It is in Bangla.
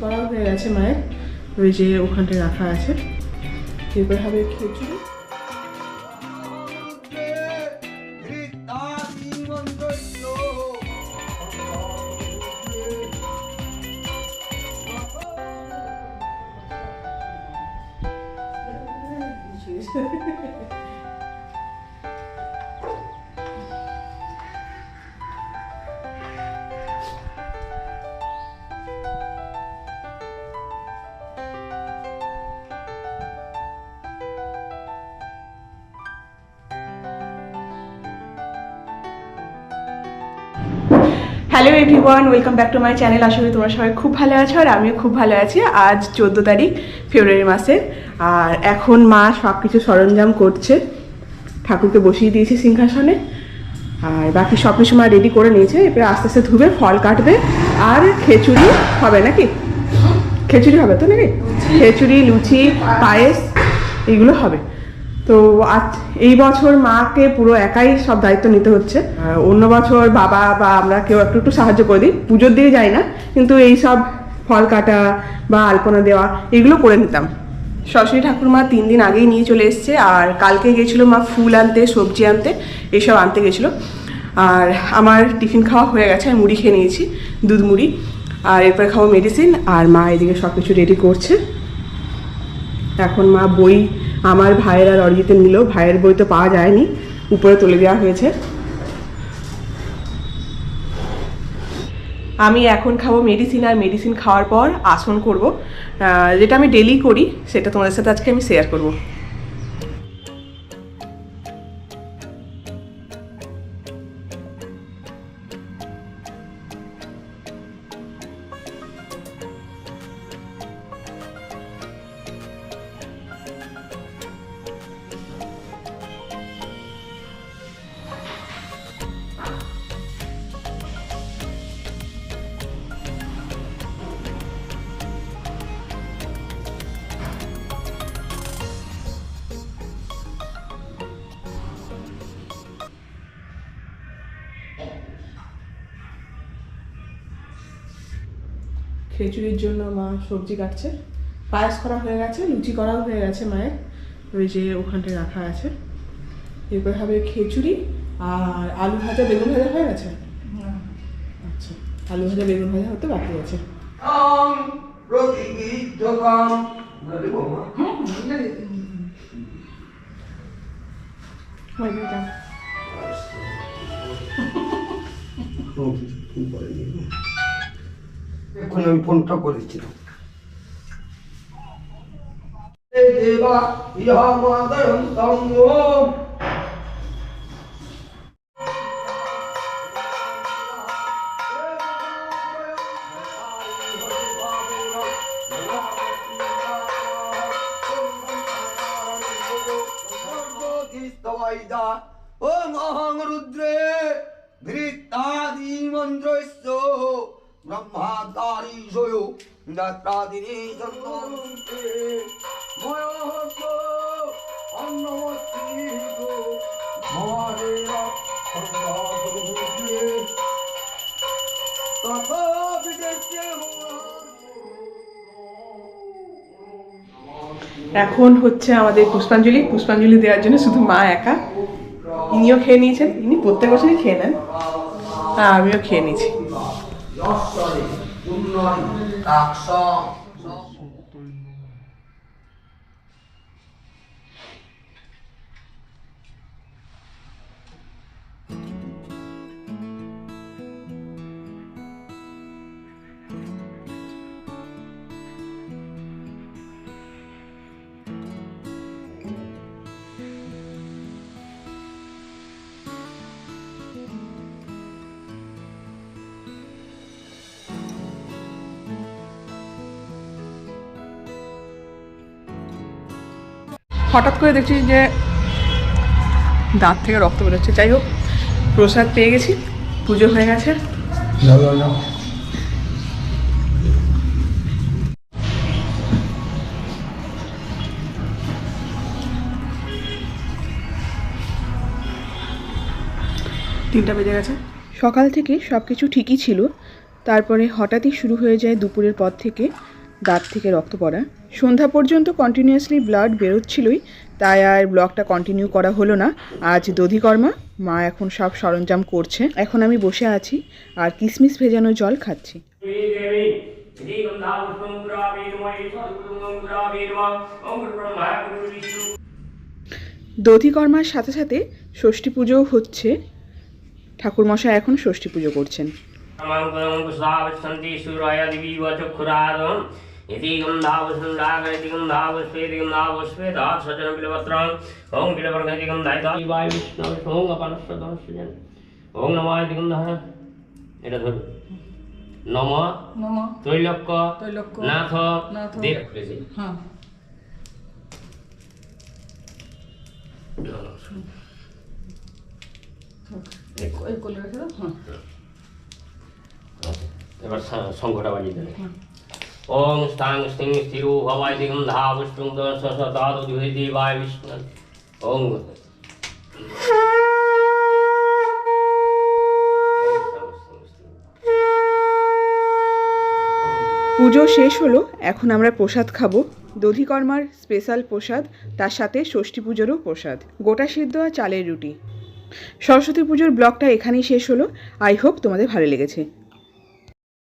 করাও হয়ে গেছে মায়ের, ওই যে ওখানটায় রাখা আছে। এরপর হবে khichuri. Hello everyone, welcome back to my channel. আশা করি তোমরা সবাই খুব ভালো আছো আর আমিও খুব ভালো আছি। আজ 14 তারিখ ফেব্রুয়ারি মাসের, আর এখন মা সব কিছু সরঞ্জাম করছে। ঠাকুরকে বসিয়ে দিয়েছি সিংহাসনে, আর বাকি সব কিছু মা রেডি করে নিয়েছে। এরপরে আস্তে আস্তে ধুবে, ফল কাটবে, আর খিচুড়ি হবে নাকি? খিচুড়ি হবে তো নাকি? খিচুড়ি, লুচি, পায়েস এগুলো হবে। তো আজ এই বছর মাকে পুরো একাই সব দায়িত্ব নিতে হচ্ছে। অন্য বছর বাবা বা আমরা কেউ একটু একটু সাহায্য করে দিই, পুজোর দিকে যাই না, কিন্তু এই সব ফল কাটা বা আলপনা দেওয়া এগুলো করে নিতাম। সরস্বতী ঠাকুরমা 3 দিন আগেই নিয়ে চলে এসছে, আর কালকে গেছিলো মা ফুল আনতে, সবজি আনতে, এইসব আনতে গেছিলো। আর আমার টিফিন খাওয়া হয়ে গেছে, আমি মুড়ি খেয়ে নিয়েছি, দুধ মুড়ি। আর এরপরে খাবো মেডিসিন, আর মা এদিকে সব কিছু রেডি করছে। এখন মা বই আমার ভাইয়ের আর অরিজিতের নিল, ভাইয়ের বই তো পাওয়া যায়নি, উপরে তুলে দেওয়া হয়েছে। আমি এখন খাবো মেডিসিন, আর মেডিসিন খাওয়ার পর আসন করব, যেটা আমি ডেলি করি, সেটা তোমাদের সাথে আজকে আমি শেয়ার করব। খিচুড়ির জন্য মা সবজি কাটছে, পায়েস করা হয়ে গেছে, লুচি করাও হয়ে গেছে মায়ের, ওই যে ওখানটায় রাখা আছে। এরপর হবে খিচুড়ি, আর আলু ভাজা, বেগুন ভাজা হয়ে গেছে। আচ্ছা, আলু ভাজা বেগুন ভাজা হতে বাকি আছে। এখন আমি ফোনটা করেছিলাম। ওম অহং রুদ্রে ধৃতাদি মন্ত্রস্য ব্রহ্মাকারী জয় দাত্রাদিনে জন্মন্তে ময়হস্য অন্নমস্তিহ মহাদেবা সর্বাসুরভূতে তথা বিদেশে। এখন হচ্ছে আমাদের পুষ্পাঞ্জলি। পুষ্পাঞ্জলি দেওয়ার জন্য শুধু মা একা, ইনিও খেয়ে নিয়েছেন, ইনি প্রত্যেক বছরই খেয়ে নেন, আর আমিও খেয়ে নিয়েছি। হঠাৎ করে দেখছি যে দাঁত থেকে রক্ত বেরোচ্ছে। যাই হোক, প্রসাদ পেয়ে গেছি, পুজো হয়ে গেছে। তিনটা বেজে গেছে। সকাল থেকে সব কিছু ঠিকই ছিল, তারপরে হঠাৎই শুরু হয়ে যায় দুপুরের পর থেকে দাঁত থেকে রক্ত পড়া। সন্ধ্যা পর্যন্ত কন্টিনিউয়াসলি ব্লাড বেরোচ্ছিলই, তাই আর ব্লগটা কন্টিনিউ করা হলো না। আজ দধিকর্মা, মা এখন সব সরঞ্জাম করছে। এখন আমি বসে আছি আর কিশমিশ ভেজানো জল খাচ্ছি। দধিকর্মার সাথে সাথে ষষ্ঠী পুজোও হচ্ছে। ঠাকুরমশাই এখন ষষ্ঠী পুজো করছেন। এটা ধরুন নম ত্রৈলোক্য নাথ দেব খুলেছি। এবার সংঘটা বাজিয়ে দেবে। ওম স্থাং স্थिং স্থিরো ভবায় দিগম ধাবষ্টুং দেবায় বিষ্ণু ওম। পুজো শেষ হলো, এখন আমরা প্রসাদ খাবো। দধিকর্মার স্পেশাল প্রসাদ, তার সাথে ষষ্ঠী পুজোরও প্রসাদ, গোটা সিদ্ধ আর চালের রুটি। সরস্বতী পুজোর ব্লগটা এখানেই শেষ হলো। আই হোপ তোমাদের ভালো লেগেছে।